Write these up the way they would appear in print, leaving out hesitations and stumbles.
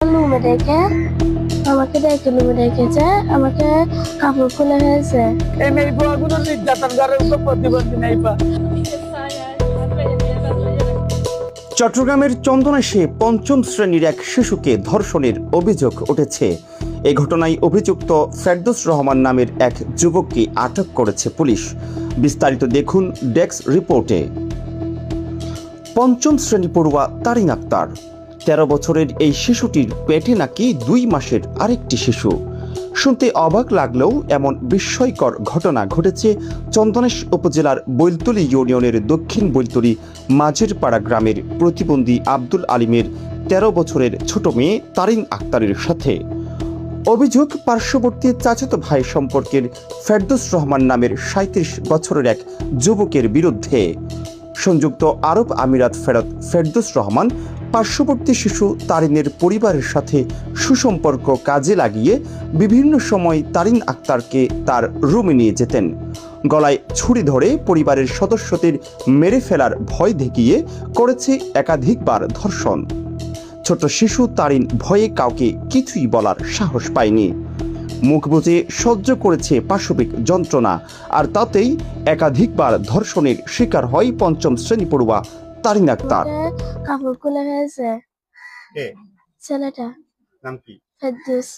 রুমে ডেকে আমাকে রুমে ডেকেছে, আমাকে কাপড় খুলে ফেলছে। এই মেয়েগুলো নির্যাতন করার উপর প্রতিবন্ধী নেই পা। চট্টগ্রামের চন্দনাইশে পঞ্চম শ্রেণীর এক শিশুকে ধর্ষণের অভিযোগ উঠেছে। এ ঘটনায় অভিযুক্ত ফেরদৌস রহমান নামের এক যুবককে আটক করেছে পুলিশ। বিস্তারিত দেখুন ডেস্ক রিপোর্টে। পঞ্চম শ্রেণী পড়ুয়া তারিন আক্তার, 13 বছরের এই শিশুটির পেটে নাকি 2 মাসের আরেকটি শিশু। শুনতে অবাক লাগলেও এমন বিস্ময়কর ঘটনা ঘটেছে চন্দনাইশ উপজেলার বৈলতলী ইউনিয়নের দক্ষিণ বৈলতলী মাঝেরপাড়া গ্রামের প্রতিবন্ধী আব্দুল আলিমের 13 বছরের ছোট মেয়ে তারিন আক্তারের সাথে। অভিযোগ, পার্শ্ববর্তী চাচাতো ভাই সম্পর্কের ফেরদৌস রহমান নামের 37 বছরের এক যুবকের বিরুদ্ধে। সংযুক্ত আরব আমিরাত ফেরত ফেরদৌস রহমান পার্শ্ববর্তী শিশু তারিনের পরিবারের সাথে সুসম্পর্ক কাজে লাগিয়ে বিভিন্ন সময় তারিন আক্তারকে তার রুমে নিয়ে যেতেন। গলায় ছুরি ধরে পরিবারের সদস্যদের মেরে ফেলার ভয় দেখিয়ে করেছে একাধিকবার ধর্ষণ। ছোট শিশু তারিন ভয়ে কাউকে কিছুই বলার সাহস পায়নি। মুখ বুজে সহ্য করেছে পাশবিক যন্ত্রণা, আর তাতেই একাধিকবার ধর্ষণের শিকার হয় পঞ্চম শ্রেণী পড়ুয়া তারিন আক্তার। কাপড় খুলে ফেলছে ছেলেটা, নাম কি? ফেরদৌস।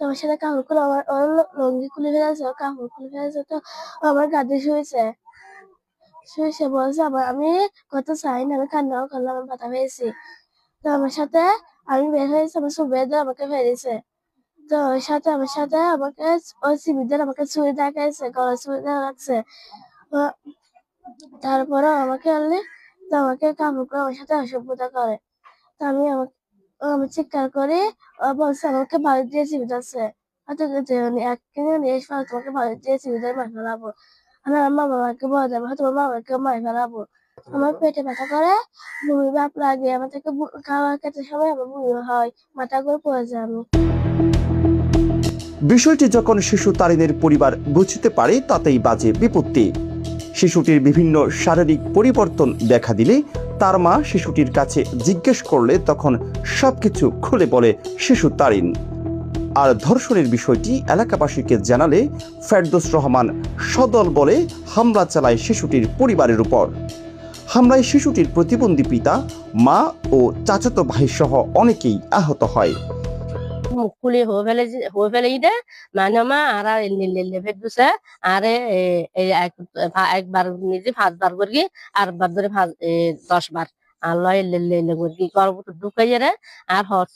তোমার সাথে কাপড় খুলে ওর লুঙ্গি খুলে ফেলেছে, কাপড় খুলে ফেলেছে, তো আমার গাদে শুয়েছে বলছে আমি কত চাই না, আমি কান্নাও করলাম, আমি ব্যথা পেয়েছি। তো আমার সাথে আমি বের হয়েছি, আমার সুবেদ আমাকে ফেলেছে। তো আমার সাথে আমাকে ওই সিবিদের আমাকে ছুরি দেখাইছে, গলায় ছুরি দেখাচ্ছে। তারপরে আমাকে আমাকে কাপড় করে আমার সাথে অসভ্যতা করে। তো আমি চিৎকার করে বলছে আমাকে বাড়ি দিয়ে চিবিতে আছে, তোমাকে বাড়ি দিয়ে চিবিতে মার ফেলাবো। আমি আমার মা বাবাকে বলে দেবো, তোমার বাবাকে মার ফেলাবো। আমার পেটে ব্যথা করে, বমি ভাব লাগে, আমার থেকে খাওয়া খেতে সময় আমার বমি হয়, মাথা করে পড়ে যায় আমি। বিষয়টি যখন শিশু তারিনের পরিবার বুঝতে পারে, তাতেই বাজে বিপত্তি। শিশুটির বিভিন্ন শারীরিক পরিবর্তন দেখা দিলে তার মা শিশুটির কাছে জিজ্ঞেস করলে তখন সবকিছু খুলে বলে শিশু তারিন। আর ধর্ষণের বিষয়টি এলাকাবাসীকে জানালে ফেরদৌস রহমান সদল বলে হামলা চালায় শিশুটির পরিবারের উপর। হামলায় শিশুটির প্রতিবন্ধী পিতা, মা ও চাচাতো ভাই সহ অনেকেই আহত হয়। মুখ খুলি হয়ে ফেলে দে মানে মা আর ফেরদৌসে আরে একবার নিজে 5 বার করি, আর বার ধরে 10 বার আল্লাহ ঢুকাই আর হর